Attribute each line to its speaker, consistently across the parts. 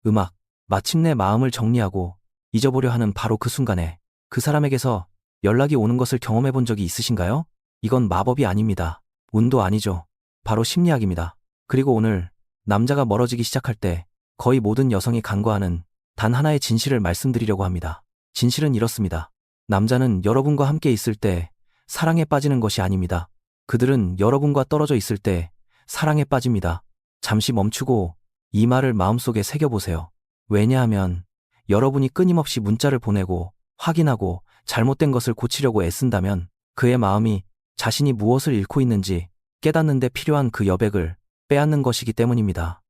Speaker 1: 음악. 마침내 마음을 정리하고 잊어보려 하는 바로 그 순간에 그 사람에게서 연락이 오는 것을 경험해 본 적이 있으신가요? 이건 마법이 아닙니다. 운도 아니죠. 바로 심리학입니다. 그리고 오늘 남자가 멀어지기 시작할 때 거의 모든 여성이 간과하는 단 하나의 진실을 말씀드리려고 합니다. 진실은 이렇습니다. 남자는 여러분과 함께 있을 때 사랑에 빠지는 것이 아닙니다. 그들은 여러분과 떨어져 있을 때 사랑에 빠집니다. 잠시 멈추고 이 말을 마음속에 새겨보세요. 왜냐하면 여러분이 끊임없이 문자를 보내고 확인하고 잘못된 것을 고치려고 애쓴다면 그의 마음이 자신이 무엇을 잃고 있는지 깨닫는 데 필요한 그 여백을 빼앗는 것이기 때문입니다.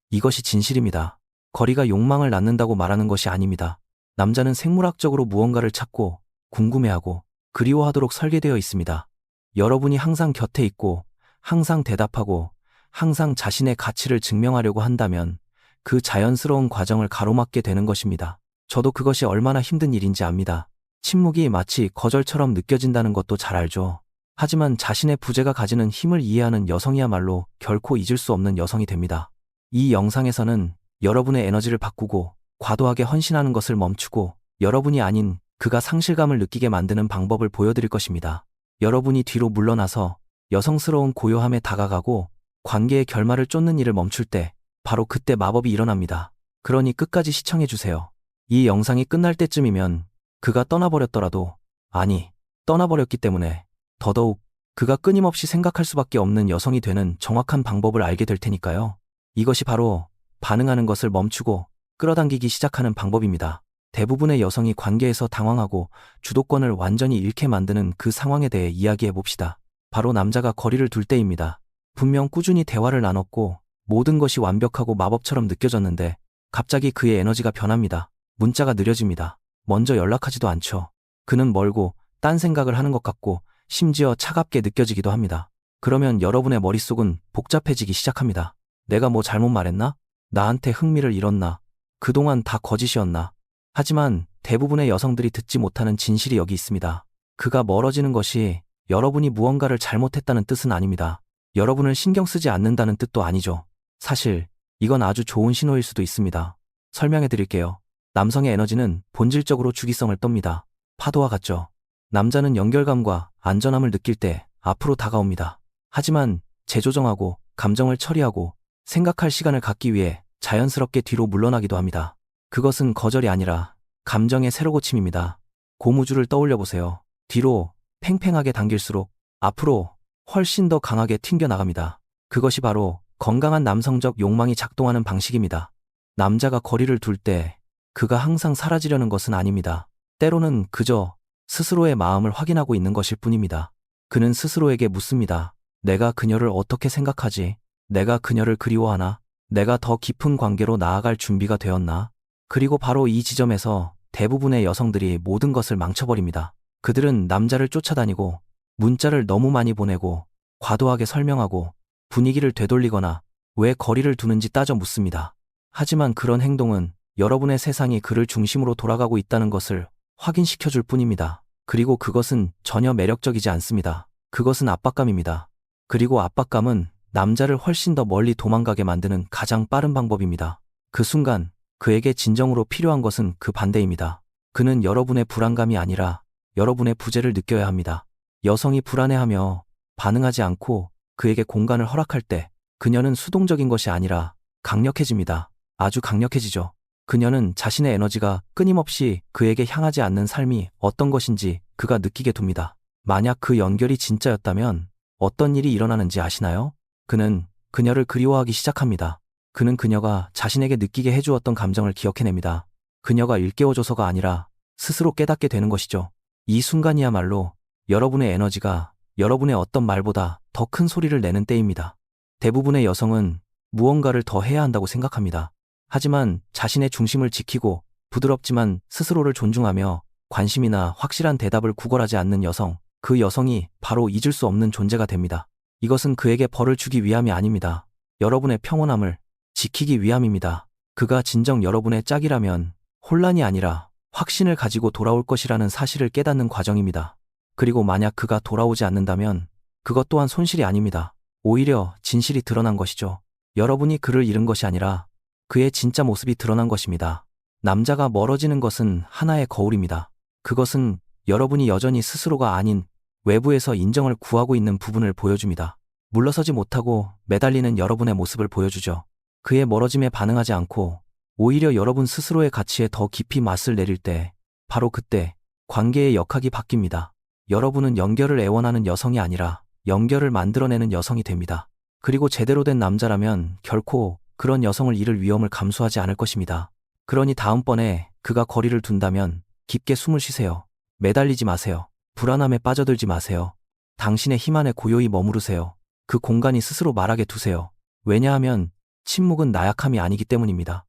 Speaker 1: 이것이 진실입니다. 거리가 욕망을 낳는다고 말하는 것이 아닙니다. 남자는 생물학적으로 무언가를 찾고 궁금해하고 그리워하도록 설계되어 있습니다. 여러분이 항상 곁에 있고 항상 대답하고 항상 자신의 가치를 증명하려고 한다면 그 자연스러운 과정을 가로막게 되는 것입니다. 저도 그것이 얼마나 힘든 일인지 압니다. 침묵이 마치 거절처럼 느껴진다는 것도 잘 알죠. 하지만 자신의 부재가 가지는 힘을 이해하는 여성이야말로 결코 잊을 수 없는 여성이 됩니다. 이 영상에서는 여러분의 에너지를 바꾸고 과도하게 헌신하는 것을 멈추고 여러분이 아닌 그가 상실감을 느끼게 만드는 방법을 보여드릴 것입니다. 여러분이 뒤로 물러나서 여성스러운 고요함에 다가가고 관계의 결말을 쫓는 일을 멈출 때 바로 그때 마법이 일어납니다. 그러니 끝까지 시청해주세요. 이 영상이 끝날 때쯤이면 그가 떠나버렸더라도, 아니, 떠나버렸기 때문에 더더욱 그가 끊임없이 생각할 수밖에 없는 여성이 되는 정확한 방법을 알게 될 테니까요. 이것이 바로 반응하는 것을 멈추고 끌어당기기 시작하는 방법입니다. 대부분의 여성이 관계에서 당황하고 주도권을 완전히 잃게 만드는 그 상황에 대해 이야기해 봅시다. 바로 남자가 거리를 둘 때입니다. 분명 꾸준히 대화를 나눴고 모든 것이 완벽하고 마법처럼 느껴졌는데 갑자기 그의 에너지가 변합니다. 문자가 느려집니다. 먼저 연락하지도 않죠. 그는 멀고 딴 생각을 하는 것 같고 심지어 차갑게 느껴지기도 합니다. 그러면 여러분의 머릿속은 복잡해지기 시작합니다. 내가 뭐 잘못 말했나? 나한테 흥미를 잃었나? 그동안 다 거짓이었나? 하지만 대부분의 여성들이 듣지 못하는 진실이 여기 있습니다. 그가 멀어지는 것이 여러분이 무언가를 잘못했다는 뜻은 아닙니다. 여러분을 신경 쓰지 않는다는 뜻도 아니죠. 사실 이건 아주 좋은 신호일 수도 있습니다. 설명해 드릴게요. 남성의 에너지는 본질적으로 주기성을 떱니다. 파도와 같죠. 남자는 연결감과 안전함을 느낄 때 앞으로 다가옵니다. 하지만 재조정하고 감정을 처리하고 생각할 시간을 갖기 위해 자연스럽게 뒤로 물러나기도 합니다. 그것은 거절이 아니라 감정의 새로 고침입니다. 고무줄을 떠올려 보세요. 뒤로 팽팽하게 당길수록 앞으로 훨씬 더 강하게 튕겨나갑니다. 그것이 바로 건강한 남성적 욕망이 작동하는 방식입니다. 남자가 거리를 둘 때 그가 항상 사라지려는 것은 아닙니다. 때로는 그저 스스로의 마음을 확인하고 있는 것일 뿐입니다. 그는 스스로에게 묻습니다. 내가 그녀를 어떻게 생각하지? 내가 그녀를 그리워하나? 내가 더 깊은 관계로 나아갈 준비가 되었나? 그리고 바로 이 지점에서 대부분의 여성들이 모든 것을 망쳐버립니다. 그들은 남자를 쫓아다니고 문자를 너무 많이 보내고 과도하게 설명하고 분위기를 되돌리거나 왜 거리를 두는지 따져 묻습니다. 하지만 그런 행동은 여러분의 세상이 그를 중심으로 돌아가고 있다는 것을 확인시켜줄 뿐입니다. 그리고 그것은 전혀 매력적이지 않습니다. 그것은 압박감입니다. 그리고 압박감은 남자를 훨씬 더 멀리 도망가게 만드는 가장 빠른 방법입니다. 그 순간 그에게 진정으로 필요한 것은 그 반대입니다. 그는 여러분의 불안감이 아니라 여러분의 부재를 느껴야 합니다. 여성이 불안해하며 반응하지 않고 그에게 공간을 허락할 때 그녀는 수동적인 것이 아니라 강력해집니다. 아주 강력해지죠. 그녀는 자신의 에너지가 끊임없이 그에게 향하지 않는 삶이 어떤 것인지 그가 느끼게 둡니다. 만약 그 연결이 진짜였다면 어떤 일이 일어나는지 아시나요? 그는 그녀를 그리워하기 시작합니다. 그는 그녀가 자신에게 느끼게 해주었던 감정을 기억해냅니다. 그녀가 일깨워줘서가 아니라 스스로 깨닫게 되는 것이죠. 이 순간이야말로 여러분의 에너지가 여러분의 어떤 말보다 더 큰 소리를 내는 때입니다. 대부분의 여성은 무언가를 더 해야 한다고 생각합니다. 하지만 자신의 중심을 지키고 부드럽지만 스스로를 존중하며 관심이나 확실한 대답을 구걸하지 않는 여성, 그 여성이 바로 잊을 수 없는 존재가 됩니다. 이것은 그에게 벌을 주기 위함이 아닙니다. 여러분의 평온함을 지키기 위함입니다. 그가 진정 여러분의 짝이라면 혼란이 아니라 확신을 가지고 돌아올 것이라는 사실을 깨닫는 과정입니다. 그리고 만약 그가 돌아오지 않는다면 그것 또한 손실이 아닙니다. 오히려 진실이 드러난 것이죠. 여러분이 그를 잃은 것이 아니라 그의 진짜 모습이 드러난 것입니다. 남자가 멀어지는 것은 하나의 거울입니다. 그것은 여러분이 여전히 스스로가 아닌 외부에서 인정을 구하고 있는 부분을 보여줍니다. 물러서지 못하고 매달리는 여러분의 모습을 보여주죠. 그의 멀어짐에 반응하지 않고 오히려 여러분 스스로의 가치에 더 깊이 맛을 내릴 때, 바로 그때 관계의 역학이 바뀝니다. 여러분은 연결을 애원하는 여성이 아니라 연결을 만들어내는 여성이 됩니다. 그리고 제대로 된 남자라면 결코 그런 여성을 잃을 위험을 감수하지 않을 것입니다. 그러니 다음번에 그가 거리를 둔다면 깊게 숨을 쉬세요. 매달리지 마세요. 불안함에 빠져들지 마세요. 당신의 힘 안에 고요히 머무르세요. 그 공간이 스스로 말하게 두세요. 왜냐하면 침묵은 나약함이 아니기 때문입니다.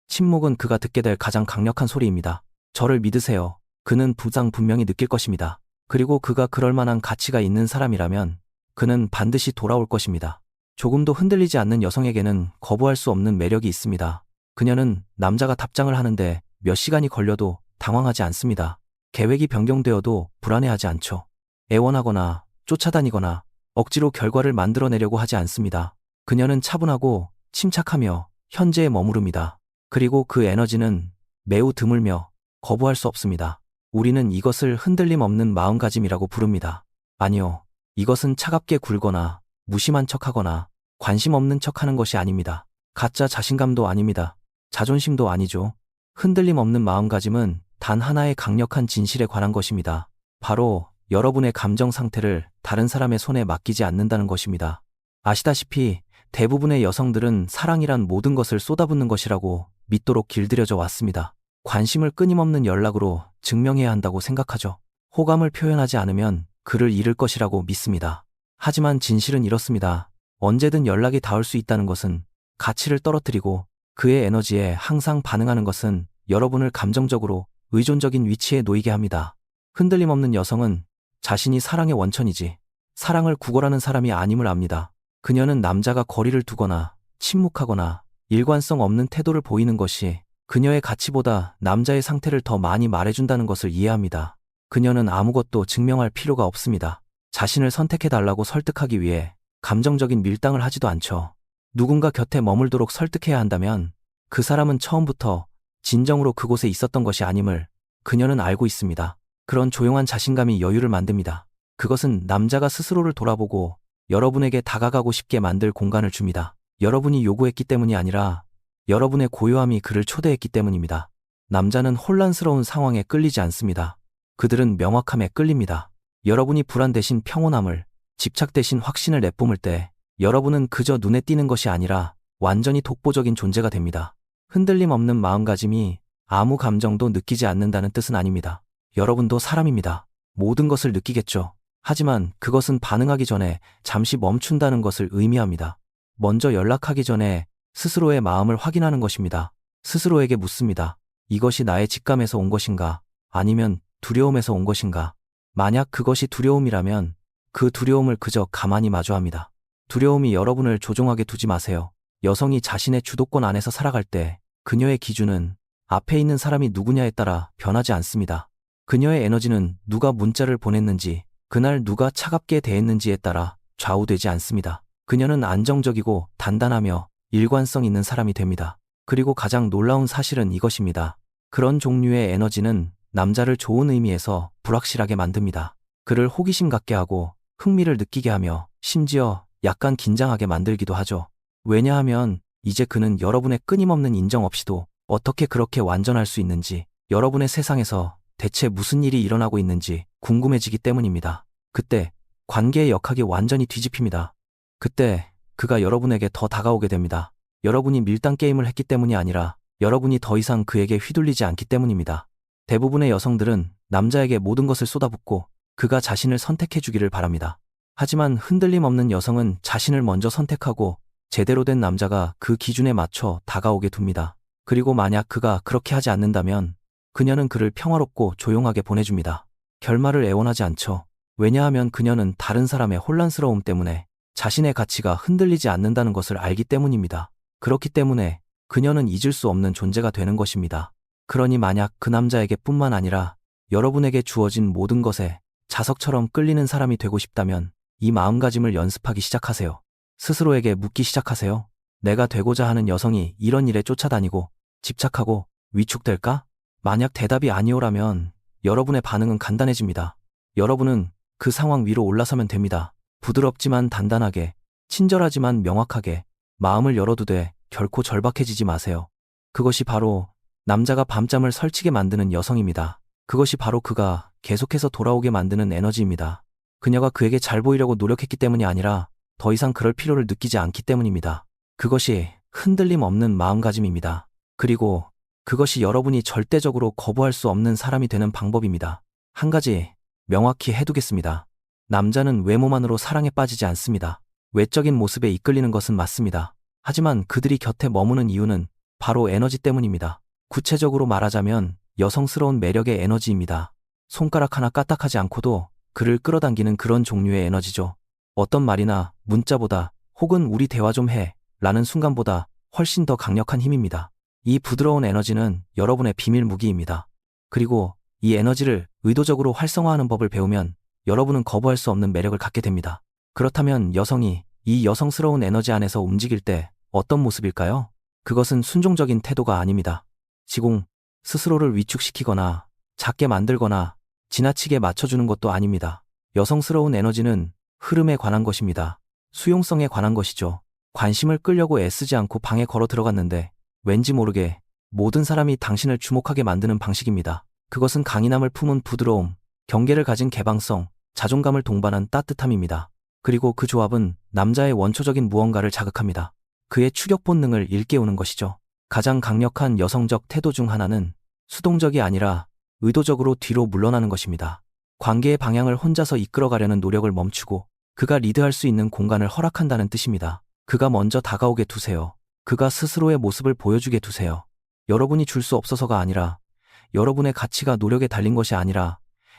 Speaker 1: 침묵은 그가 듣게 될 가장 강력한 소리입니다. 저를 믿으세요. 그는 분명히 느낄 것입니다. 그리고 그가 그럴 만한 가치가 있는 사람이라면 그는 반드시 돌아올 것입니다. 조금도 흔들리지 않는 여성에게는 거부할 수 없는 매력이 있습니다. 그녀는 남자가 답장을 하는데 몇 시간이 걸려도 당황하지 않습니다. 계획이 변경되어도 불안해하지 않죠. 애원하거나 쫓아다니거나 억지로 결과를 만들어내려고 하지 않습니다. 그녀는 차분하고 침착하며 현재에 머무릅니다. 그리고 그 에너지는 매우 드물며 거부할 수 없습니다. 우리는 이것을 흔들림 없는 마음가짐이라고 부릅니다. 아니요, 이것은 차갑게 굴거나 무심한 척하거나 관심 없는 척하는 것이 아닙니다. 가짜 자신감도 아닙니다. 자존심도 아니죠. 흔들림 없는 마음가짐은 단 하나의 강력한 진실에 관한 것입니다. 바로 여러분의 감정 상태를 다른 사람의 손에 맡기지 않는다는 것입니다. 아시다시피 대부분의 여성들은 사랑이란 모든 것을 쏟아붓는 것이라고 믿도록 길들여져 왔습니다. 관심을 끊임없는 연락으로 증명해야 한다고 생각하죠. 호감을 표현하지 않으면 그를 잃을 것이라고 믿습니다. 하지만 진실은 이렇습니다. 언제든 연락이 닿을 수 있다는 것은 가치를 떨어뜨리고 그의 에너지에 항상 반응하는 것은 여러분을 감정적으로 의존적인 위치에 놓이게 합니다. 흔들림 없는 여성은 자신이 사랑의 원천이지 사랑을 구걸하는 사람이 아님을 압니다. 그녀는 남자가 거리를 두거나 침묵하거나 일관성 없는 태도를 보이는 것이 그녀의 가치보다 남자의 상태를 더 많이 말해준다는 것을 이해합니다. 그녀는 아무것도 증명할 필요가 없습니다. 자신을 선택해달라고 설득하기 위해 감정적인 밀당을 하지도 않죠. 누군가 곁에 머물도록 설득해야 한다면 그 사람은 처음부터 진정으로 그곳에 있었던 것이 아님을 그녀는 알고 있습니다. 그런 조용한 자신감이 여유를 만듭니다. 그것은 남자가 스스로를 돌아보고 여러분에게 다가가고 싶게 만들 공간을 줍니다. 여러분이 요구했기 때문이 아니라 여러분의 고요함이 그를 초대했기 때문입니다. 남자는 혼란스러운 상황에 끌리지 않습니다. 그들은 명확함에 끌립니다. 여러분이 불안 대신 평온함을, 집착 대신 확신을 내뿜을 때 여러분은 그저 눈에 띄는 것이 아니라 완전히 독보적인 존재가 됩니다. 흔들림 없는 마음가짐이 아무 감정도 느끼지 않는다는 뜻은 아닙니다. 여러분도 사람입니다. 모든 것을 느끼겠죠. 하지만 그것은 반응하기 전에 잠시 멈춘다는 것을 의미합니다. 먼저 연락하기 전에 스스로의 마음을 확인하는 것입니다. 스스로에게 묻습니다. 이것이 나의 직감에서 온 것인가? 아니면 두려움에서 온 것인가? 만약 그것이 두려움이라면 그 두려움을 그저 가만히 마주합니다. 두려움이 여러분을 조종하게 두지 마세요. 여성이 자신의 주도권 안에서 살아갈 때 그녀의 기준은 앞에 있는 사람이 누구냐에 따라 변하지 않습니다. 그녀의 에너지는 누가 문자를 보냈는지, 그날 누가 차갑게 대했는지에 따라 좌우되지 않습니다. 그녀는 안정적이고 단단하며 일관성 있는 사람이 됩니다. 그리고 가장 놀라운 사실은 이것입니다. 그런 종류의 에너지는 남자를 좋은 의미에서 불확실하게 만듭니다. 그를 호기심 갖게 하고 흥미를 느끼게 하며 심지어 약간 긴장하게 만들기도 하죠. 왜냐하면 이제 그는 여러분의 끊임없는 인정 없이도 어떻게 그렇게 완전할 수 있는지, 여러분의 세상에서 대체 무슨 일이 일어나고 있는지 궁금해지기 때문입니다. 그때 관계의 역학이 완전히 뒤집힙니다. 그때 그가 여러분에게 더 다가오게 됩니다. 여러분이 밀당 게임을 했기 때문이 아니라 여러분이 더 이상 그에게 휘둘리지 않기 때문입니다. 대부분의 여성들은 남자에게 모든 것을 쏟아붓고 그가 자신을 선택해주기를 바랍니다. 하지만 흔들림 없는 여성은 자신을 먼저 선택하고 제대로 된 남자가 그 기준에 맞춰 다가오게 둡니다. 그리고 만약 그가 그렇게 하지 않는다면 그녀는 그를 평화롭고 조용하게 보내줍니다. 결말을 애원하지 않죠. 왜냐하면 그녀는 다른 사람의 혼란스러움 때문에 자신의 가치가 흔들리지 않는다는 것을 알기 때문입니다. 그렇기 때문에 그녀는 잊을 수 없는 존재가 되는 것입니다. 그러니 만약 그 남자에게 뿐만 아니라 여러분에게 주어진 모든 것에 자석처럼 끌리는 사람이 되고 싶다면 이 마음가짐을 연습하기 시작하세요. 스스로에게 묻기 시작하세요. 내가 되고자 하는 여성이 이런 일에 쫓아다니고 집착하고 위축될까? 만약 대답이 아니오라면 여러분의 반응은 간단해집니다. 여러분은 그 상황 위로 올라서면 됩니다. 부드럽지만 단단하게, 친절하지만 명확하게 마음을 열어두되 결코 절박해지지 마세요. 그것이 바로 남자가 밤잠을 설치게 만드는 여성입니다. 그것이 바로 그가 계속해서 돌아오게 만드는 에너지입니다. 그녀가 그에게 잘 보이려고 노력했기 때문이 아니라 더 이상 그럴 필요를 느끼지 않기 때문입니다. 그것이 흔들림 없는 마음가짐입니다. 그리고 그것이 여러분이 절대적으로 거부할 수 없는 사람이 되는 방법입니다. 한 가지 명확히 해두겠습니다. 남자는 외모만으로 사랑에 빠지지 않습니다. 외적인 모습에 이끌리는 것은 맞습니다. 하지만 그들이 곁에 머무는 이유는 바로 에너지 때문입니다. 구체적으로 말하자면 여성스러운 매력의 에너지입니다. 손가락 하나 까딱하지 않고도 그를 끌어당기는 그런 종류의 에너지죠. 어떤 말이나 문자보다 혹은 우리 대화 좀 해 라는 순간보다 훨씬 더 강력한 힘입니다. 이 부드러운 에너지는 여러분의 비밀 무기입니다. 그리고 이 에너지를 의도적으로 활성화하는 법을 배우면 여러분은 거부할 수 없는 매력을 갖게 됩니다. 그렇다면 여성이 이 여성스러운 에너지 안에서 움직일 때 어떤 모습일까요? 그것은 순종적인 태도가 아닙니다. 시공, 스스로를 위축시키거나 작게 만들거나 지나치게 맞춰주는 것도 아닙니다. 여성스러운 에너지는 흐름에 관한 것입니다. 수용성에 관한 것이죠. 관심을 끌려고 애쓰지 않고 방에 걸어 들어갔는데 왠지 모르게 모든 사람이 당신을 주목하게 만드는 방식입니다. 그것은 강인함을 품은 부드러움, 경계를 가진 개방성, 자존감을 동반한 따뜻함입니다. 그리고 그 조합은 남자의 원초적인 무언가를 자극합니다. 그의 추격 본능을 일깨우는 것이죠. 가장 강력한 여성적 태도 중 하나는 수동적이 아니라 의도적으로 뒤로 물러나는 것입니다. 관계의 방향을 혼자서 이끌어가려는 노력을 멈추고 그가 리드할 수 있는 공간을 허락한다는 뜻입니다. 그가 먼저 다가오게 두세요. 그가 스스로의 모습을 보여주게 두세요. 여러분이 줄 수 없어서가 아니라 여러분의 가치가 노력에 달린 것이 아니라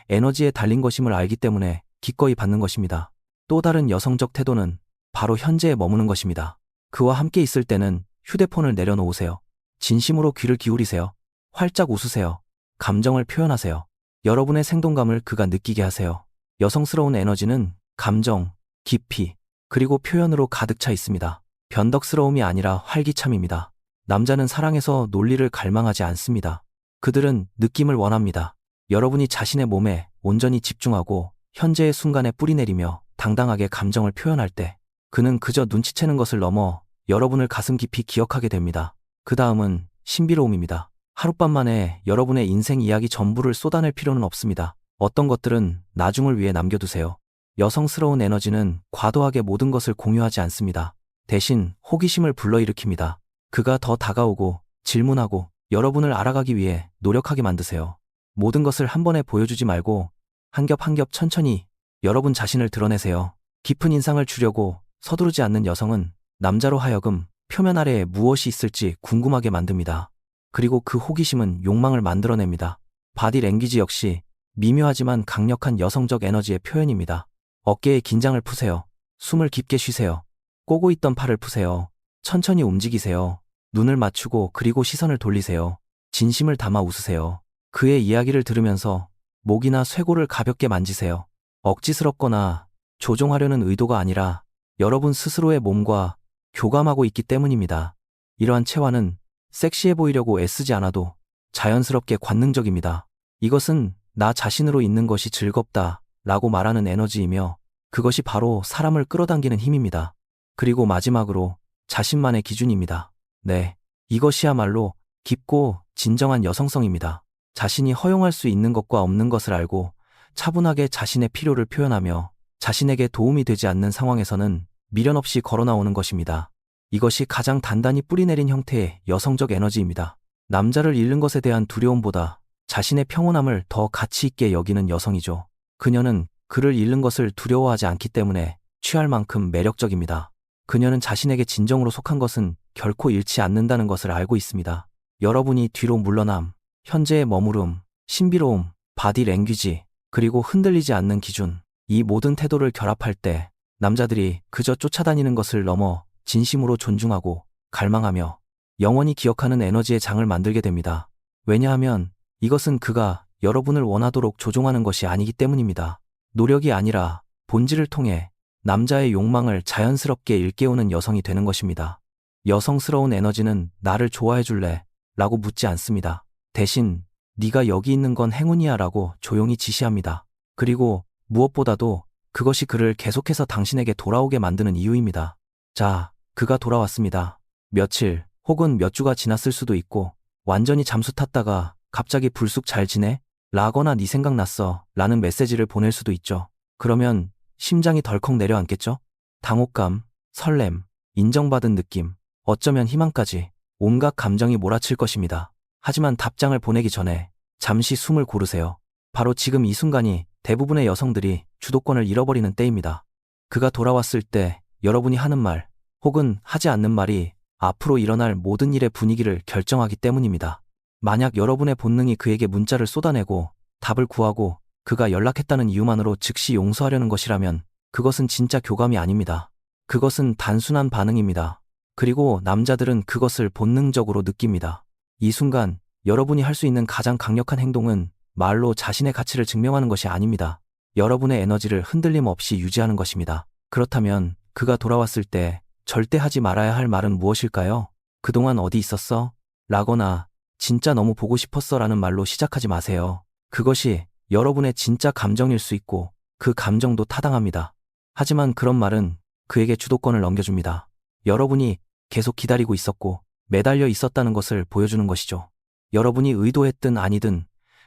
Speaker 1: 에너지에 달린 것임을 알기 때문에 기꺼이 받는 것입니다. 또 다른 여성적 태도는 바로 현재에 머무는 것입니다. 그와 함께 있을 때는 휴대폰을 내려놓으세요. 진심으로 귀를 기울이세요. 활짝 웃으세요. 감정을 표현하세요. 여러분의 생동감을 그가 느끼게 하세요. 여성스러운 에너지는 감정, 깊이, 그리고 표현으로 가득 차 있습니다. 변덕스러움이 아니라 활기참입니다. 남자는 사랑에서 논리를 갈망하지 않습니다. 그들은 느낌을 원합니다. 여러분이 자신의 몸에 온전히 집중하고 현재의 순간에 뿌리내리며 당당하게 감정을 표현할 때 그는 그저 눈치채는 것을 넘어 여러분을 가슴 깊이 기억하게 됩니다. 그 다음은 신비로움입니다. 하룻밤 만에 여러분의 인생 이야기 전부를 쏟아낼 필요는 없습니다. 어떤 것들은 나중을 위해 남겨두세요. 여성스러운 에너지는 과도하게 모든 것을 공유하지 않습니다. 대신 호기심을 불러일으킵니다. 그가 더 다가오고 질문하고 여러분을 알아가기 위해 노력하게 만드세요. 모든 것을 한 번에 보여주지 말고 한 겹 한 겹 천천히 여러분 자신을 드러내세요. 깊은 인상을 주려고 서두르지 않는 여성은 남자로 하여금 표면 아래에 무엇이 있을지 궁금하게 만듭니다. 그리고 그 호기심은 욕망을 만들어냅니다. 바디 랭귀지 역시 미묘하지만 강력한 여성적 에너지의 표현입니다. 어깨에 긴장을 푸세요. 숨을 깊게 쉬세요. 꼬고 있던 팔을 푸세요. 천천히 움직이세요. 눈을 맞추고 그리고 시선을 돌리세요. 진심을 담아 웃으세요. 그의 이야기를 들으면서 목이나 쇄골을 가볍게 만지세요. 억지스럽거나 조종하려는 의도가 아니라 여러분 스스로의 몸과 교감하고 있기 때문입니다. 이러한 체화는 섹시해 보이려고 애쓰지 않아도 자연스럽게 관능적입니다. 이것은 나 자신으로 있는 것이 즐겁다 라고 말하는 에너지이며 그것이 바로 사람을 끌어당기는 힘입니다. 그리고 마지막으로 자신만의 기준입니다. 네, 이것이야말로 깊고 진정한 여성성입니다. 자신이 허용할 수 있는 것과 없는 것을 알고 차분하게 자신의 필요를 표현하며 자신에게 도움이 되지 않는 상황에서는 미련 없이 걸어나오는 것입니다. 이것이 가장 단단히 뿌리내린 형태의 여성적 에너지입니다. 남자를 잃는 것에 대한 두려움보다 자신의 평온함을 더 가치 있게 여기는 여성이죠. 그녀는 그를 잃는 것을 두려워하지 않기 때문에 취할 만큼 매력적입니다. 그녀는 자신에게 진정으로 속한 것은 결코 잃지 않는다는 것을 알고 있습니다. 여러분이 뒤로 물러남, 현재의 머무름, 신비로움, 바디 랭귀지, 그리고 흔들리지 않는 기준, 이 모든 태도를 결합할 때 남자들이 그저 쫓아다니는 것을 넘어 진심으로 존중하고 갈망하며 영원히 기억하는 에너지의 장을 만들게 됩니다. 왜냐하면 이것은 그가 여러분을 원하도록 조종하는 것이 아니기 때문입니다. 노력이 아니라 본질을 통해 남자의 욕망을 자연스럽게 일깨우는 여성이 되는 것입니다. 여성스러운 에너지는 나를 좋아해 줄래? 라고 묻지 않습니다. 대신 네가 여기 있는 건 행운이야 라고 조용히 지시합니다. 그리고 무엇보다도 그것이 그를 계속해서 당신에게 돌아오게 만드는 이유입니다. 자, 그가 돌아왔습니다. 며칠 혹은 몇 주가 지났을 수도 있고 완전히 잠수 탔다가 갑자기 불쑥 잘 지내? 라거나 네 생각났어 라는 메시지를 보낼 수도 있죠. 그러면 심장이 덜컥 내려앉겠죠? 당혹감, 설렘, 인정받은 느낌, 어쩌면 희망까지 온갖 감정이 몰아칠 것입니다. 하지만 답장을 보내기 전에 잠시 숨을 고르세요. 바로 지금 이 순간이 대부분의 여성들이 주도권을 잃어버리는 때입니다. 그가 돌아왔을 때 여러분이 하는 말 혹은 하지 않는 말이 앞으로 일어날 모든 일의 분위기를 결정하기 때문입니다. 만약 여러분의 본능이 그에게 문자를 쏟아내고 답을 구하고 그가 연락했다는 이유만으로 즉시 용서하려는 것이라면 그것은 진짜 교감이 아닙니다. 그것은 단순한 반응입니다. 그리고 남자들은 그것을 본능적으로 느낍니다. 이 순간 여러분이 할 수 있는 가장 강력한 행동은 말로 자신의 가치를 증명하는 것이 아닙니다. 여러분의 에너지를 흔들림 없이 유지하는 것입니다. 그렇다면 그가 돌아왔을 때 절대 하지 말아야 할 말은 무엇일까요? 그동안 어디 있었어? 라거나 진짜 너무 보고 싶었어 라는 말로 시작하지 마세요. 그것이 여러분의 진짜 감정일 수 있고 그 감정도 타당합니다. 하지만 그런 말은 그에게 주도권을 넘겨줍니다. 여러분이 계속 기다리고 있었고 매달려 있었다는 것을 보여주는 것이죠. 여러분이 의도했든 아니든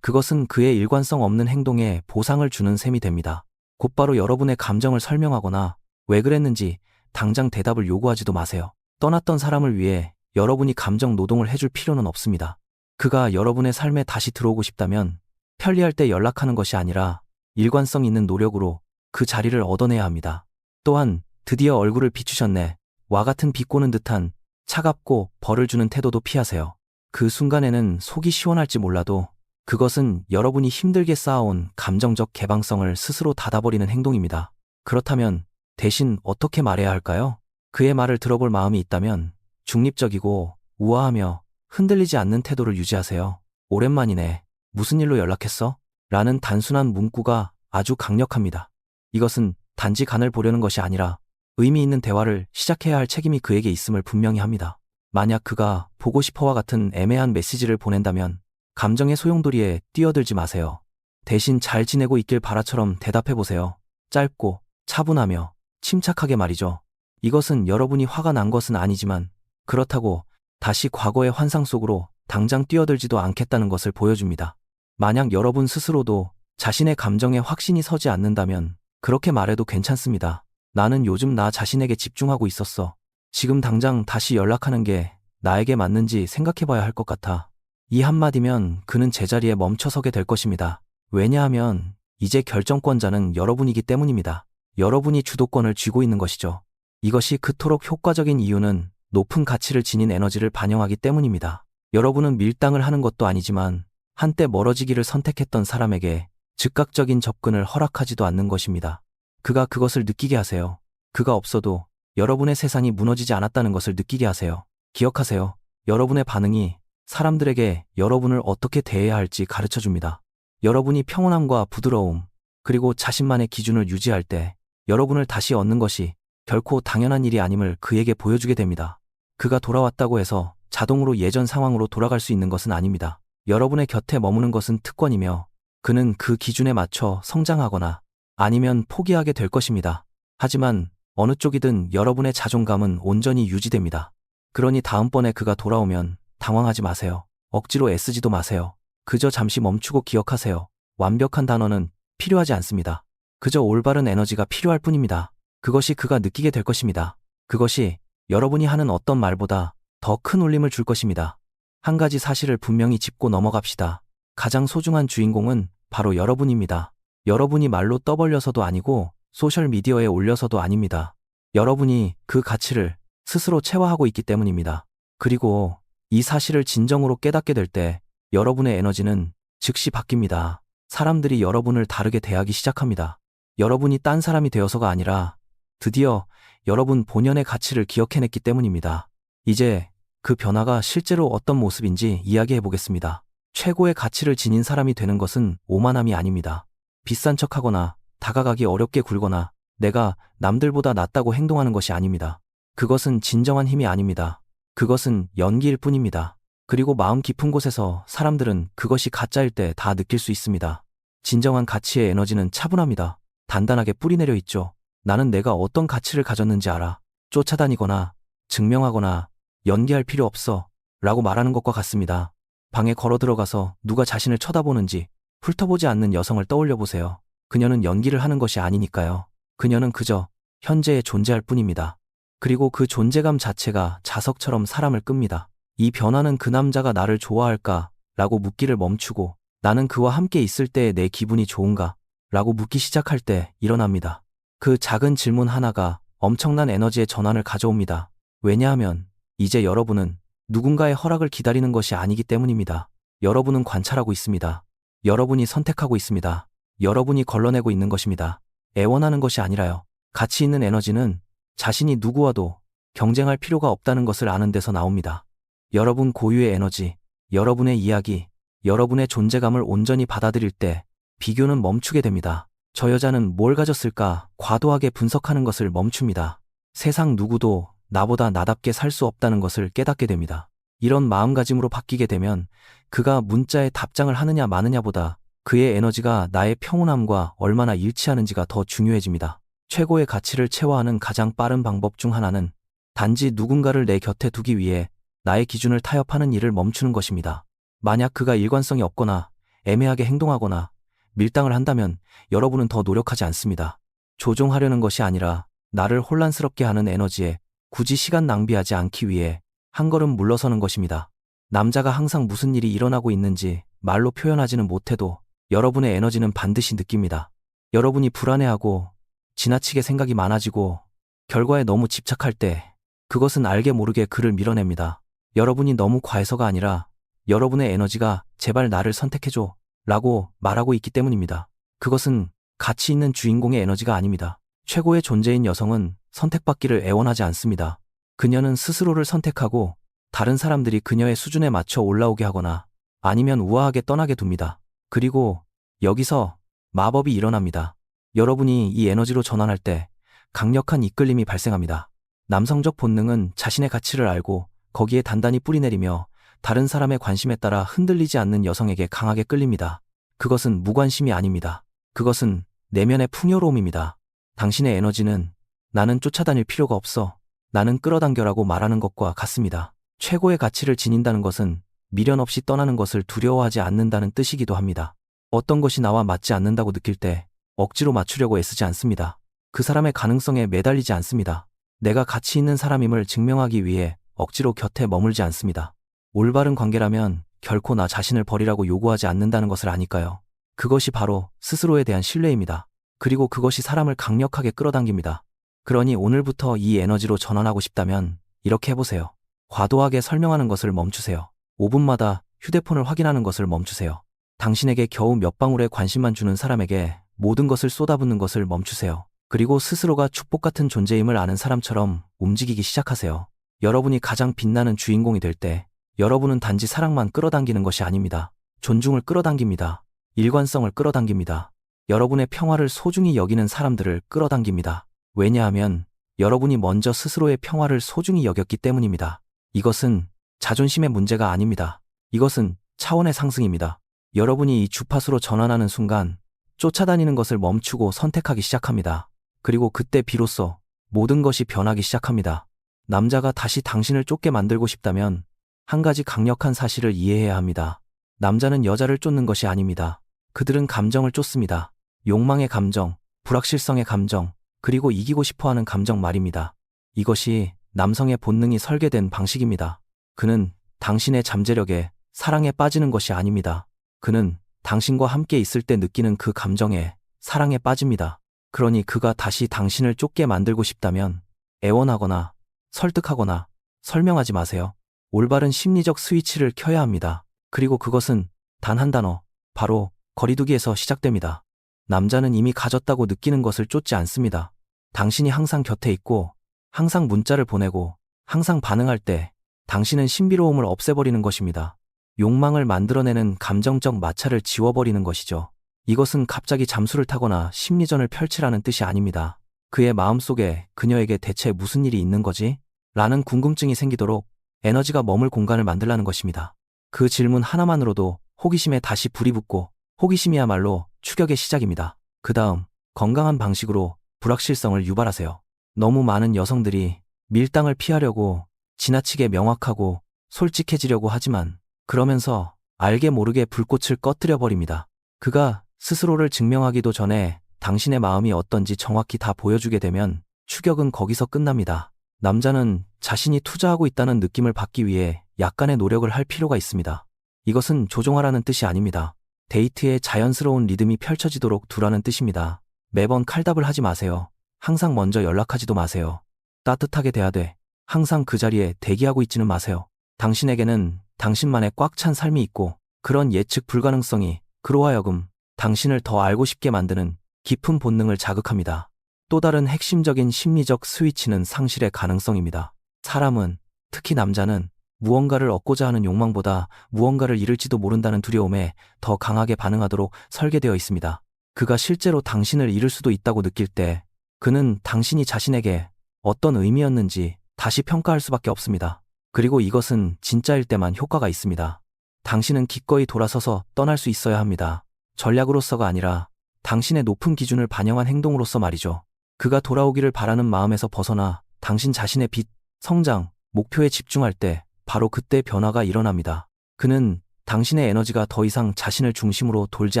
Speaker 1: 그것은 그의 일관성 없는 행동에 보상을 주는 셈이 됩니다. 곧바로 여러분의 감정을 설명하거나 왜 그랬는지 당장 대답을 요구하지도 마세요. 떠났던 사람을 위해 여러분이 감정 노동을 해줄 필요는 없습니다. 그가 여러분의 삶에 다시 들어오고 싶다면 편리할 때 연락하는 것이 아니라 일관성 있는 노력으로 그 자리를 얻어내야 합니다. 또한 드디어 얼굴을 비추셨네 와 같은 비꼬는 듯한 차갑고 벌을 주는 태도도 피하세요. 그 순간에는 속이 시원할지 몰라도 그것은 여러분이 힘들게 쌓아온 감정적 개방성을 스스로 닫아버리는 행동입니다. 그렇다면 대신 어떻게 말해야 할까요? 그의 말을 들어볼 마음이 있다면 중립적이고 우아하며 흔들리지 않는 태도를 유지하세요. 오랜만이네. 무슨 일로 연락했어? 라는 단순한 문구가 아주 강력합니다. 이것은 단지 간을 보려는 것이 아니라 의미 있는 대화를 시작해야 할 책임이 그에게 있음을 분명히 합니다. 만약 그가 보고 싶어와 같은 애매한 메시지를 보낸다면 감정의 소용돌이에 뛰어들지 마세요. 대신 잘 지내고 있길 바라처럼 대답해보세요. 짧고 차분하며 침착하게 말이죠. 이것은 여러분이 화가 난 것은 아니지만 그렇다고 다시 과거의 환상 속으로 당장 뛰어들지도 않겠다는 것을 보여줍니다. 만약 여러분 스스로도 자신의 감정에 확신이 서지 않는다면 그렇게 말해도 괜찮습니다. 나는 요즘 나 자신에게 집중하고 있었어. 지금 당장 다시 연락하는 게 나에게 맞는지 생각해봐야 할 것 같아. 이 한마디면 그는 제자리에 멈춰서게 될 것입니다. 왜냐하면 이제 결정권자는 여러분이기 때문입니다. 여러분이 주도권을 쥐고 있는 것이죠. 이것이 그토록 효과적인 이유는 높은 가치를 지닌 에너지를 반영하기 때문입니다. 여러분은 밀당을 하는 것도 아니지만 한때 멀어지기를 선택했던 사람에게 즉각적인 접근을 허락하지도 않는 것입니다. 그가 그것을 느끼게 하세요. 그가 없어도 여러분의 세상이 무너지지 않았다는 것을 느끼게 하세요. 기억하세요. 여러분의 반응이 사람들에게 여러분을 어떻게 대해야 할지 가르쳐줍니다. 여러분이 평온함과 부드러움, 그리고 자신만의 기준을 유지할 때 여러분을 다시 얻는 것이 결코 당연한 일이 아님을 그에게 보여주게 됩니다. 그가 돌아왔다고 해서 자동으로 예전 상황으로 돌아갈 수 있는 것은 아닙니다. 여러분의 곁에 머무는 것은 특권이며 그는 그 기준에 맞춰 성장하거나 아니면 포기하게 될 것입니다. 하지만 어느 쪽이든 여러분의 자존감은 온전히 유지됩니다. 그러니 다음번에 그가 돌아오면 당황하지 마세요. 억지로 애쓰지도 마세요. 그저 잠시 멈추고 기억하세요. 완벽한 단어는 필요하지 않습니다. 그저 올바른 에너지가 필요할 뿐입니다. 그것이 그가 느끼게 될 것입니다. 그것이 여러분이 하는 어떤 말보다 더 큰 울림을 줄 것입니다. 한 가지 사실을 분명히 짚고 넘어갑시다. 가장 소중한 주인공은 바로 여러분입니다. 여러분이 말로 떠벌려서도 아니고 소셜미디어에 올려서도 아닙니다. 여러분이 그 가치를 스스로 체화하고 있기 때문입니다. 그리고 이 사실을 진정으로 깨닫게 될 때 여러분의 에너지는 즉시 바뀝니다. 사람들이 여러분을 다르게 대하기 시작합니다. 여러분이 딴 사람이 되어서가 아니라 드디어 여러분 본연의 가치를 기억해냈기 때문입니다. 이제 그 변화가 실제로 어떤 모습인지 이야기해 보겠습니다. 최고의 가치를 지닌 사람이 되는 것은 오만함이 아닙니다. 비싼 척하거나 다가가기 어렵게 굴거나 내가 남들보다 낫다고 행동하는 것이 아닙니다. 그것은 진정한 힘이 아닙니다. 그것은 연기일 뿐입니다. 그리고 마음 깊은 곳에서 사람들은 그것이 가짜일 때 다 느낄 수 있습니다. 진정한 가치의 에너지는 차분합니다. 단단하게 뿌리내려 있죠. 나는 내가 어떤 가치를 가졌는지 알아. 쫓아다니거나 증명하거나 연기할 필요 없어 라고 말하는 것과 같습니다. 방에 걸어 들어가서 누가 자신을 쳐다보는지 훑어보지 않는 여성을 떠올려 보세요. 그녀는 연기를 하는 것이 아니니까요. 그녀는 그저 현재에 존재할 뿐입니다. 그리고 그 존재감 자체가 자석처럼 사람을 끕니다. 이 변화는 그 남자가 나를 좋아할까? 라고 묻기를 멈추고 나는 그와 함께 있을 때 내 기분이 좋은가? 라고 묻기 시작할 때 일어납니다. 그 작은 질문 하나가 엄청난 에너지의 전환을 가져옵니다. 왜냐하면 이제 여러분은 누군가의 허락을 기다리는 것이 아니기 때문입니다. 여러분은 관찰하고 있습니다. 여러분이 선택하고 있습니다. 여러분이 걸러내고 있는 것입니다. 애원하는 것이 아니라요. 가치 있는 에너지는 자신이 누구와도 경쟁할 필요가 없다는 것을 아는 데서 나옵니다. 여러분 고유의 에너지, 여러분의 이야기, 여러분의 존재감을 온전히 받아들일 때 비교는 멈추게 됩니다. 저 여자는 뭘 가졌을까 과도하게 분석하는 것을 멈춥니다. 세상 누구도 나보다 나답게 살 수 없다는 것을 깨닫게 됩니다. 이런 마음가짐으로 바뀌게 되면 그가 문자에 답장을 하느냐 마느냐보다 그의 에너지가 나의 평온함과 얼마나 일치하는지가 더 중요해집니다. 최고의 가치를 체화하는 가장 빠른 방법 중 하나는 단지 누군가를 내 곁에 두기 위해 나의 기준을 타협하는 일을 멈추는 것입니다. 만약 그가 일관성이 없거나 애매하게 행동하거나 밀당을 한다면 여러분은 더 노력하지 않습니다. 조종하려는 것이 아니라 나를 혼란스럽게 하는 에너지에 굳이 시간 낭비하지 않기 위해 한 걸음 물러서는 것입니다. 남자가 항상 무슨 일이 일어나고 있는지 말로 표현하지는 못해도 여러분의 에너지는 반드시 느낍니다. 여러분이 불안해하고 지나치게 생각이 많아지고 결과에 너무 집착할 때 그것은 알게 모르게 그를 밀어냅니다. 여러분이 너무 과해서가 아니라 여러분의 에너지가 제발 나를 선택해줘 라고 말하고 있기 때문입니다. 그것은 가치 있는 주인공의 에너지가 아닙니다. 최고의 존재인 여성은 선택받기를 애원하지 않습니다. 그녀는 스스로를 선택하고 다른 사람들이 그녀의 수준에 맞춰 올라오게 하거나 아니면 우아하게 떠나게 둡니다. 그리고 여기서 마법이 일어납니다. 여러분이 이 에너지로 전환할 때 강력한 이끌림이 발생합니다. 남성적 본능은 자신의 가치를 알고 거기에 단단히 뿌리내리며 다른 사람의 관심에 따라 흔들리지 않는 여성에게 강하게 끌립니다. 그것은 무관심이 아닙니다. 그것은 내면의 풍요로움입니다. 당신의 에너지는 나는 쫓아다닐 필요가 없어. 나는 끌어당겨라고 말하는 것과 같습니다. 최고의 가치를 지닌다는 것은 미련 없이 떠나는 것을 두려워하지 않는다는 뜻이기도 합니다. 어떤 것이 나와 맞지 않는다고 느낄 때 억지로 맞추려고 애쓰지 않습니다. 그 사람의 가능성에 매달리지 않습니다. 내가 가치 있는 사람임을 증명하기 위해 억지로 곁에 머물지 않습니다. 올바른 관계라면 결코 나 자신을 버리라고 요구하지 않는다는 것을 아니까요. 그것이 바로 스스로에 대한 신뢰입니다. 그리고 그것이 사람을 강력하게 끌어당깁니다. 그러니 오늘부터 이 에너지로 전환하고 싶다면 이렇게 해보세요. 과도하게 설명하는 것을 멈추세요. 5분마다 휴대폰을 확인하는 것을 멈추세요. 당신에게 겨우 몇 방울의 관심만 주는 사람에게 모든 것을 쏟아붓는 것을 멈추세요. 그리고 스스로가 축복 같은 존재임을 아는 사람처럼 움직이기 시작하세요. 여러분이 가장 빛나는 주인공이 될 때 여러분은 단지 사랑만 끌어당기는 것이 아닙니다. 존중을 끌어당깁니다. 일관성을 끌어당깁니다. 여러분의 평화를 소중히 여기는 사람들을 끌어당깁니다. 왜냐하면 여러분이 먼저 스스로의 평화를 소중히 여겼기 때문입니다. 이것은 자존심의 문제가 아닙니다. 이것은 차원의 상승입니다. 여러분이 이 주파수로 전환하는 순간 쫓아다니는 것을 멈추고 선택하기 시작합니다. 그리고 그때 비로소 모든 것이 변하기 시작합니다. 남자가 다시 당신을 쫓게 만들고 싶다면 한 가지 강력한 사실을 이해해야 합니다. 남자는 여자를 쫓는 것이 아닙니다. 그들은 감정을 쫓습니다. 욕망의 감정, 불확실성의 감정, 그리고 이기고 싶어하는 감정 말입니다. 이것이 남성의 본능이 설계된 방식입니다. 그는 당신의 잠재력에, 사랑에 빠지는 것이 아닙니다. 그는 당신과 함께 있을 때 느끼는 그 감정에, 사랑에 빠집니다. 그러니 그가 다시 당신을 쫓게 만들고 싶다면 애원하거나 설득하거나 설명하지 마세요. 올바른 심리적 스위치를 켜야 합니다. 그리고 그것은 단 한 단어, 바로 거리두기에서 시작됩니다. 남자는 이미 가졌다고 느끼는 것을 쫓지 않습니다. 당신이 항상 곁에 있고 항상 문자를 보내고 항상 반응할 때 당신은 신비로움을 없애버리는 것입니다. 욕망을 만들어내는 감정적 마찰을 지워버리는 것이죠. 이것은 갑자기 잠수를 타거나 심리전을 펼치라는 뜻이 아닙니다. 그의 마음속에 그녀에게 대체 무슨 일이 있는 거지? 라는 궁금증이 생기도록 에너지가 머물 공간을 만들라는 것입니다. 그 질문 하나만으로도 호기심에 다시 불이 붙고 호기심이야말로 추격의 시작입니다. 그 다음 건강한 방식으로 불확실성을 유발하세요. 너무 많은 여성들이 밀당을 피하려고 지나치게 명확하고 솔직해지려고 하지만 그러면서 알게 모르게 불꽃을 꺼뜨려 버립니다. 그가 스스로를 증명하기도 전에 당신의 마음이 어떤지 정확히 다 보여주게 되면 추격은 거기서 끝납니다. 남자는 자신이 투자하고 있다는 느낌을 받기 위해 약간의 노력을 할 필요가 있습니다. 이것은 조종하라는 뜻이 아닙니다. 데이트에 자연스러운 리듬이 펼쳐지도록 두라는 뜻입니다. 매번 칼답을 하지 마세요. 항상 먼저 연락하지도 마세요. 따뜻하게 대하되 항상 그 자리에 대기하고 있지는 마세요. 당신에게는 당신만의 꽉 찬 삶이 있고 그런 예측 불가능성이 그로 하여금 당신을 더 알고 싶게 만드는 깊은 본능을 자극합니다. 또 다른 핵심적인 심리적 스위치는 상실의 가능성입니다. 사람은, 특히 남자는 무언가를 얻고자 하는 욕망보다 무언가를 잃을지도 모른다는 두려움에 더 강하게 반응하도록 설계되어 있습니다. 그가 실제로 당신을 잃을 수도 있다고 느낄 때 그는 당신이 자신에게 어떤 의미였는지 다시 평가할 수밖에 없습니다. 그리고 이것은 진짜일 때만 효과가 있습니다. 당신은 기꺼이 돌아서서 떠날 수 있어야 합니다. 전략으로서가 아니라 당신의 높은 기준을 반영한 행동으로서 말이죠. 그가 돌아오기를 바라는 마음에서 벗어나 당신 자신의 빛, 성장, 목표에 집중할 때 바로 그때 변화가 일어납니다. 그는 당신의 에너지가 더 이상 자신을 중심으로 돌지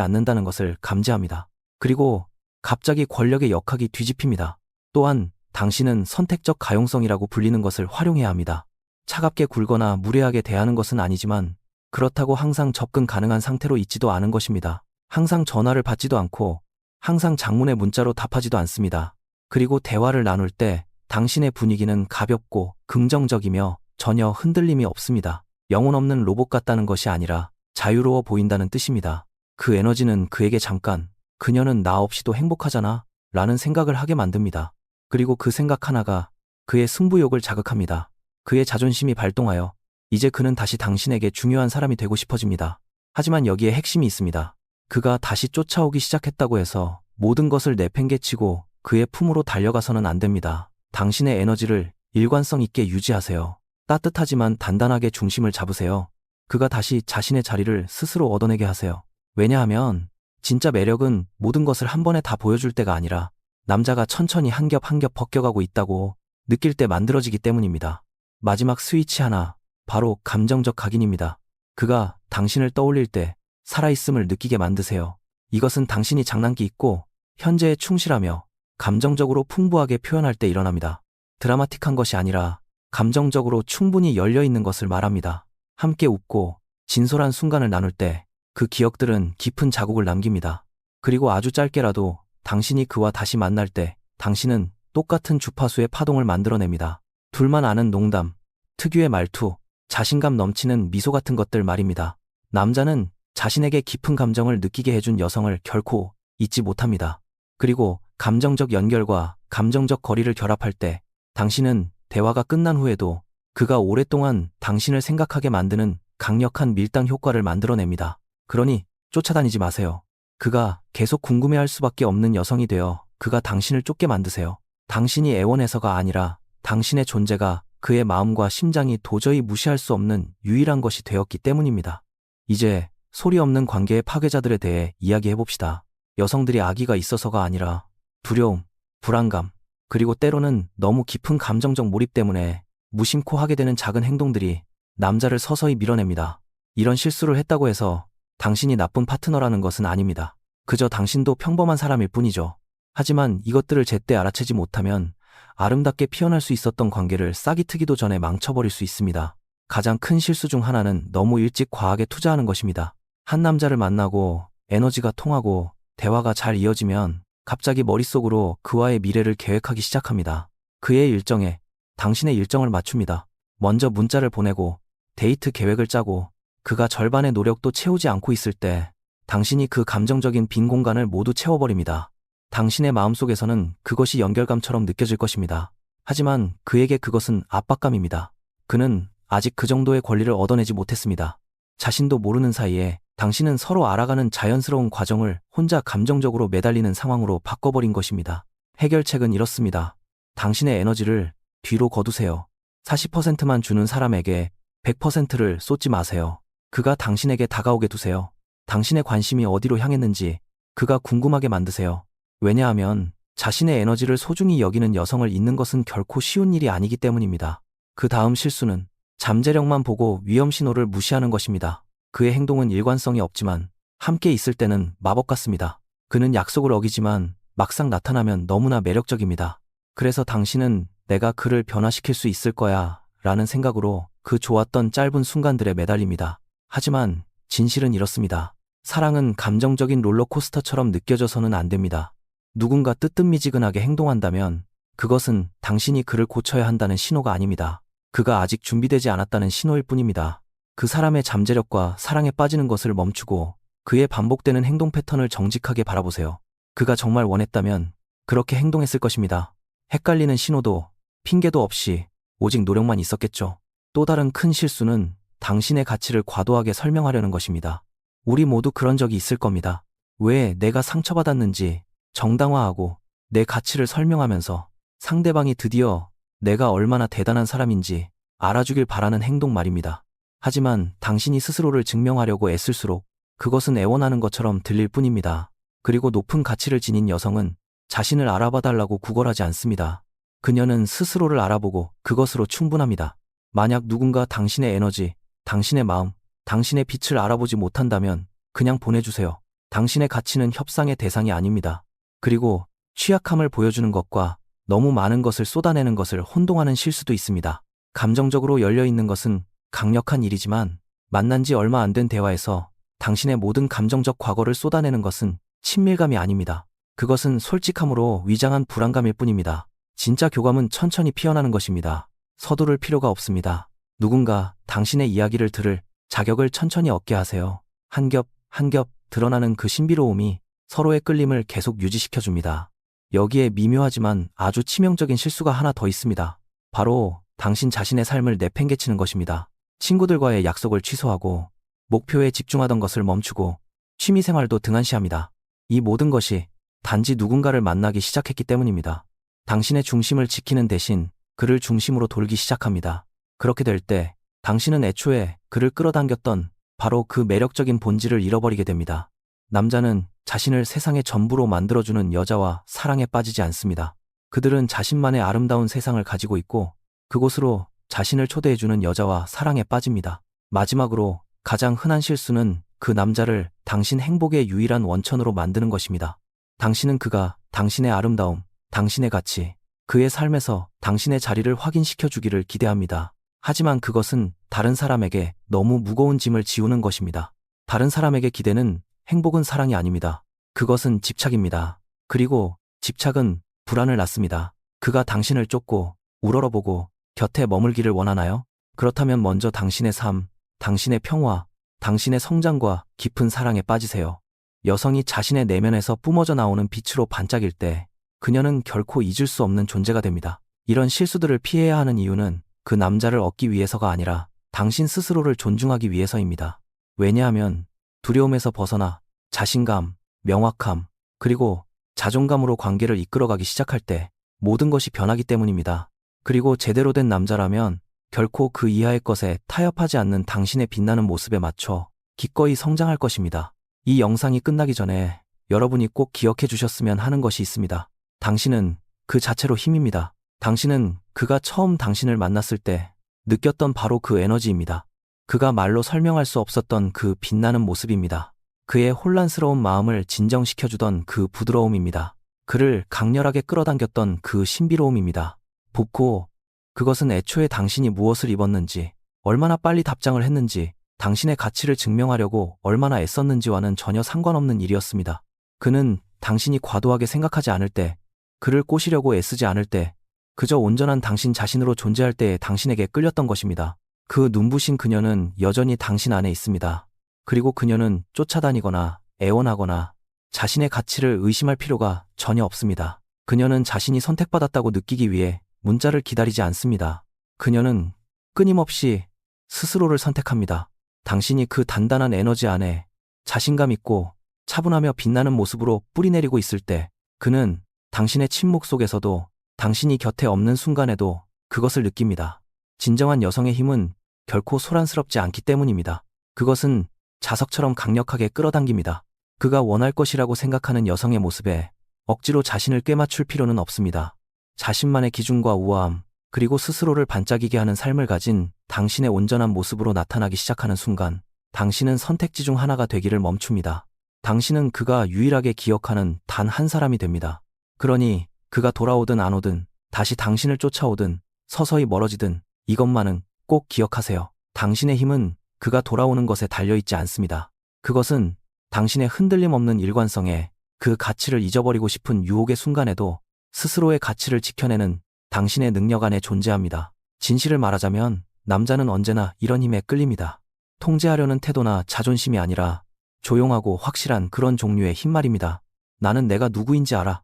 Speaker 1: 않는다는 것을 감지합니다. 그리고 갑자기 권력의 역학이 뒤집힙니다. 또한 당신은 선택적 가용성이라고 불리는 것을 활용해야 합니다. 차갑게 굴거나 무례하게 대하는 것은 아니지만 그렇다고 항상 접근 가능한 상태로 있지도 않은 것입니다. 항상 전화를 받지도 않고 항상 장문의 문자로 답하지도 않습니다. 그리고 대화를 나눌 때 당신의 분위기는 가볍고 긍정적이며 전혀 흔들림이 없습니다. 영혼 없는 로봇 같다는 것이 아니라 자유로워 보인다는 뜻입니다. 그 에너지는 그에게 잠깐 그녀는 나 없이도 행복하잖아 라는 생각을 하게 만듭니다. 그리고 그 생각 하나가 그의 승부욕을 자극합니다. 그의 자존심이 발동하여 이제 그는 다시 당신에게 중요한 사람이 되고 싶어집니다. 하지만 여기에 핵심이 있습니다. 그가 다시 쫓아오기 시작했다고 해서 모든 것을 내팽개치고 그의 품으로 달려가서는 안 됩니다. 당신의 에너지를 일관성 있게 유지하세요. 따뜻하지만 단단하게 중심을 잡으세요. 그가 다시 자신의 자리를 스스로 얻어내게 하세요. 왜냐하면 진짜 매력은 모든 것을 한 번에 다 보여줄 때가 아니라 남자가 천천히 한 겹 한 겹 벗겨가고 있다고 느낄 때 만들어지기 때문입니다. 마지막 스위치 하나, 바로 감정적 각인입니다. 그가 당신을 떠올릴 때 살아있음을 느끼게 만드세요. 이것은 당신이 장난기 있고 현재에 충실하며 감정적으로 풍부하게 표현할 때 일어납니다. 드라마틱한 것이 아니라 감정적으로 충분히 열려있는 것을 말합니다. 함께 웃고 진솔한 순간을 나눌 때 그 기억들은 깊은 자국을 남깁니다. 그리고 아주 짧게라도 당신이 그와 다시 만날 때 당신은 똑같은 주파수의 파동을 만들어냅니다. 둘만 아는 농담, 특유의 말투, 자신감 넘치는 미소 같은 것들 말입니다. 남자는 자신에게 깊은 감정을 느끼게 해준 여성을 결코 잊지 못합니다. 그리고 감정적 연결과 감정적 거리를 결합할 때 당신은 대화가 끝난 후에도 그가 오랫동안 당신을 생각하게 만드는 강력한 밀당 효과를 만들어냅니다. 그러니 쫓아다니지 마세요. 그가 계속 궁금해할 수밖에 없는 여성이 되어 그가 당신을 쫓게 만드세요. 당신이 애원해서가 아니라 당신의 존재가 그의 마음과 심장이 도저히 무시할 수 없는 유일한 것이 되었기 때문입니다. 이제 소리 없는 관계의 파괴자들에 대해 이야기해봅시다. 여성들이 아기가 있어서가 아니라 두려움, 불안감, 그리고 때로는 너무 깊은 감정적 몰입 때문에 무심코 하게 되는 작은 행동들이 남자를 서서히 밀어냅니다. 이런 실수를 했다고 해서 당신이 나쁜 파트너라는 것은 아닙니다. 그저 당신도 평범한 사람일 뿐이죠. 하지만 이것들을 제때 알아채지 못하면 아름답게 피어날 수 있었던 관계를 싹이 트기도 전에 망쳐버릴 수 있습니다. 가장 큰 실수 중 하나는 너무 일찍 과하게 투자하는 것입니다. 한 남자를 만나고 에너지가 통하고 대화가 잘 이어지면 갑자기 머릿속으로 그와의 미래를 계획하기 시작합니다. 그의 일정에 당신의 일정을 맞춥니다. 먼저 문자를 보내고 데이트 계획을 짜고 그가 절반의 노력도 채우지 않고 있을 때 당신이 그 감정적인 빈 공간을 모두 채워버립니다. 당신의 마음속에서는 그것이 연결감처럼 느껴질 것입니다. 하지만 그에게 그것은 압박감입니다. 그는 아직 그 정도의 권리를 얻어내지 못했습니다. 자신도 모르는 사이에 당신은 서로 알아가는 자연스러운 과정을 혼자 감정적으로 매달리는 상황으로 바꿔버린 것입니다. 해결책은 이렇습니다. 당신의 에너지를 뒤로 거두세요. 40%만 주는 사람에게 100%를 쏟지 마세요. 그가 당신에게 다가오게 두세요. 당신의 관심이 어디로 향했는지 그가 궁금하게 만드세요. 왜냐하면 자신의 에너지를 소중히 여기는 여성을 잊는 것은 결코 쉬운 일이 아니기 때문입니다. 그 다음 실수는 잠재력만 보고 위험 신호를 무시하는 것입니다. 그의 행동은 일관성이 없지만 함께 있을 때는 마법 같습니다. 그는 약속을 어기지만 막상 나타나면 너무나 매력적입니다. 그래서 당신은 내가 그를 변화시킬 수 있을 거야 라는 생각으로 그 좋았던 짧은 순간들에 매달립니다. 하지만 진실은 이렇습니다. 사랑은 감정적인 롤러코스터처럼 느껴져서는 안 됩니다. 누군가 뜨뜻미지근하게 행동한다면 그것은 당신이 그를 고쳐야 한다는 신호가 아닙니다. 그가 아직 준비되지 않았다는 신호일 뿐입니다. 그 사람의 잠재력과 사랑에 빠지는 것을 멈추고 그의 반복되는 행동 패턴을 정직하게 바라보세요. 그가 정말 원했다면 그렇게 행동했을 것입니다. 헷갈리는 신호도 핑계도 없이 오직 노력만 있었겠죠. 또 다른 큰 실수는 당신의 가치를 과도하게 설명하려는 것입니다. 우리 모두 그런 적이 있을 겁니다. 왜 내가 상처받았는지 정당화하고 내 가치를 설명하면서 상대방이 드디어 내가 얼마나 대단한 사람인지 알아주길 바라는 행동 말입니다. 하지만 당신이 스스로를 증명하려고 애쓸수록 그것은 애원하는 것처럼 들릴 뿐입니다. 그리고 높은 가치를 지닌 여성은 자신을 알아봐달라고 구걸하지 않습니다. 그녀는 스스로를 알아보고 그것으로 충분합니다. 만약 누군가 당신의 에너지, 당신의 마음, 당신의 빛을 알아보지 못한다면 그냥 보내주세요. 당신의 가치는 협상의 대상이 아닙니다. 그리고 취약함을 보여주는 것과 너무 많은 것을 쏟아내는 것을 혼동하는 실수도 있습니다. 감정적으로 열려있는 것은 강력한 일이지만 만난 지 얼마 안 된 대화에서 당신의 모든 감정적 과거를 쏟아내는 것은 친밀감이 아닙니다. 그것은 솔직함으로 위장한 불안감일 뿐입니다. 진짜 교감은 천천히 피어나는 것입니다. 서두를 필요가 없습니다. 누군가 당신의 이야기를 들을 자격을 천천히 얻게 하세요. 한 겹, 한 겹 드러나는 그 신비로움이 서로의 끌림을 계속 유지시켜줍니다. 여기에 미묘하지만 아주 치명적인 실수가 하나 더 있습니다. 바로 당신 자신의 삶을 내팽개치는 것입니다. 친구들과의 약속을 취소하고 목표에 집중하던 것을 멈추고 취미생활도 등한시합니다. 이 모든 것이 단지 누군가를 만나기 시작했기 때문입니다. 당신의 중심을 지키는 대신 그를 중심으로 돌기 시작합니다. 그렇게 될 때 당신은 애초에 그를 끌어당겼던 바로 그 매력적인 본질을 잃어버리게 됩니다. 남자는 자신을 세상의 전부로 만들어주는 여자와 사랑에 빠지지 않습니다. 그들은 자신만의 아름다운 세상을 가지고 있고 그곳으로 자신을 초대해주는 여자와 사랑에 빠집니다. 마지막으로 가장 흔한 실수는 그 남자를 당신 행복의 유일한 원천으로 만드는 것입니다. 당신은 그가 당신의 아름다움, 당신의 가치, 그의 삶에서 당신의 자리를 확인시켜 주기를 기대합니다. 하지만 그것은 다른 사람에게 너무 무거운 짐을 지우는 것입니다. 다른 사람에게 기대는 행복은 사랑이 아닙니다. 그것은 집착입니다. 그리고 집착은 불안을 낳습니다. 그가 당신을 쫓고 우러러보고 곁에 머물기를 원하나요? 그렇다면 먼저 당신의 삶, 당신의 평화, 당신의 성장과 깊은 사랑에 빠지세요. 여성이 자신의 내면에서 뿜어져 나오는 빛으로 반짝일 때 그녀는 결코 잊을 수 없는 존재가 됩니다. 이런 실수들을 피해야 하는 이유는 그 남자를 얻기 위해서가 아니라 당신 스스로를 존중하기 위해서입니다. 왜냐하면 두려움에서 벗어나 자신감, 명확함, 그리고 자존감으로 관계를 이끌어가기 시작할 때 모든 것이 변하기 때문입니다. 그리고 제대로 된 남자라면 결코 그 이하의 것에 타협하지 않는 당신의 빛나는 모습에 맞춰 기꺼이 성장할 것입니다. 이 영상이 끝나기 전에 여러분이 꼭 기억해 주셨으면 하는 것이 있습니다. 당신은 그 자체로 힘입니다. 당신은 그가 처음 당신을 만났을 때 느꼈던 바로 그 에너지입니다. 그가 말로 설명할 수 없었던 그 빛나는 모습입니다. 그의 혼란스러운 마음을 진정시켜주던 그 부드러움입니다. 그를 강렬하게 끌어당겼던 그 신비로움입니다. 복고, 그것은 애초에 당신이 무엇을 입었는지, 얼마나 빨리 답장을 했는지, 당신의 가치를 증명하려고 얼마나 애썼는지와는 전혀 상관없는 일이었습니다. 그는 당신이 과도하게 생각하지 않을 때, 그를 꼬시려고 애쓰지 않을 때, 그저 온전한 당신 자신으로 존재할 때에 당신에게 끌렸던 것입니다. 그 눈부신 그녀는 여전히 당신 안에 있습니다. 그리고 그녀는 쫓아다니거나 애원하거나 자신의 가치를 의심할 필요가 전혀 없습니다. 그녀는 자신이 선택받았다고 느끼기 위해 문자를 기다리지 않습니다. 그녀는 끊임없이 스스로를 선택합니다. 당신이 그 단단한 에너지 안에 자신감 있고 차분하며 빛나는 모습으로 뿌리내리고 있을 때 그는 당신의 침묵 속에서도 당신이 곁에 없는 순간에도 그것을 느낍니다. 진정한 여성의 힘은 결코 소란스럽지 않기 때문입니다. 그것은 자석처럼 강력하게 끌어당깁니다. 그가 원할 것이라고 생각하는 여성의 모습에 억지로 자신을 꿰맞출 필요는 없습니다. 자신만의 기준과 우아함, 그리고 스스로를 반짝이게 하는 삶을 가진 당신의 온전한 모습으로 나타나기 시작하는 순간, 당신은 선택지 중 하나가 되기를 멈춥니다. 당신은 그가 유일하게 기억하는 단 한 사람이 됩니다. 그러니 그가 돌아오든 안 오든, 다시 당신을 쫓아오든, 서서히 멀어지든, 이것만은 꼭 기억하세요. 당신의 힘은 그가 돌아오는 것에 달려있지 않습니다. 그것은 당신의 흔들림 없는 일관성에, 그 가치를 잊어버리고 싶은 유혹의 순간에도 스스로의 가치를 지켜내는 당신의 능력 안에 존재합니다. 진실을 말하자면 남자는 언제나 이런 힘에 끌립니다. 통제하려는 태도나 자존심이 아니라 조용하고 확실한 그런 종류의 힘 말입니다. 나는 내가 누구인지 알아.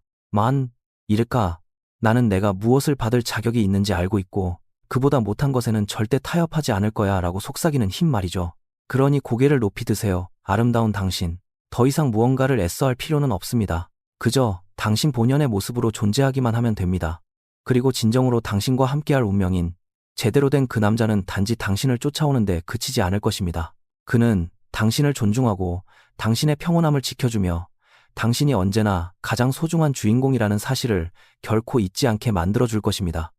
Speaker 1: 이를까, 나는 내가 무엇을 받을 자격이 있는지 알고 있고 그보다 못한 것에는 절대 타협하지 않을 거야 라고 속삭이는 힘 말이죠. 그러니 고개를 높이 드세요. 아름다운 당신. 더 이상 무언가를 애써할 필요는 없습니다. 그저 당신 본연의 모습으로 존재하기만 하면 됩니다. 그리고 진정으로 당신과 함께할 운명인 제대로 된 그 남자는 단지 당신을 쫓아오는데 그치지 않을 것입니다. 그는 당신을 존중하고 당신의 평온함을 지켜주며 당신이 언제나 가장 소중한 주인공이라는 사실을 결코 잊지 않게 만들어줄 것입니다.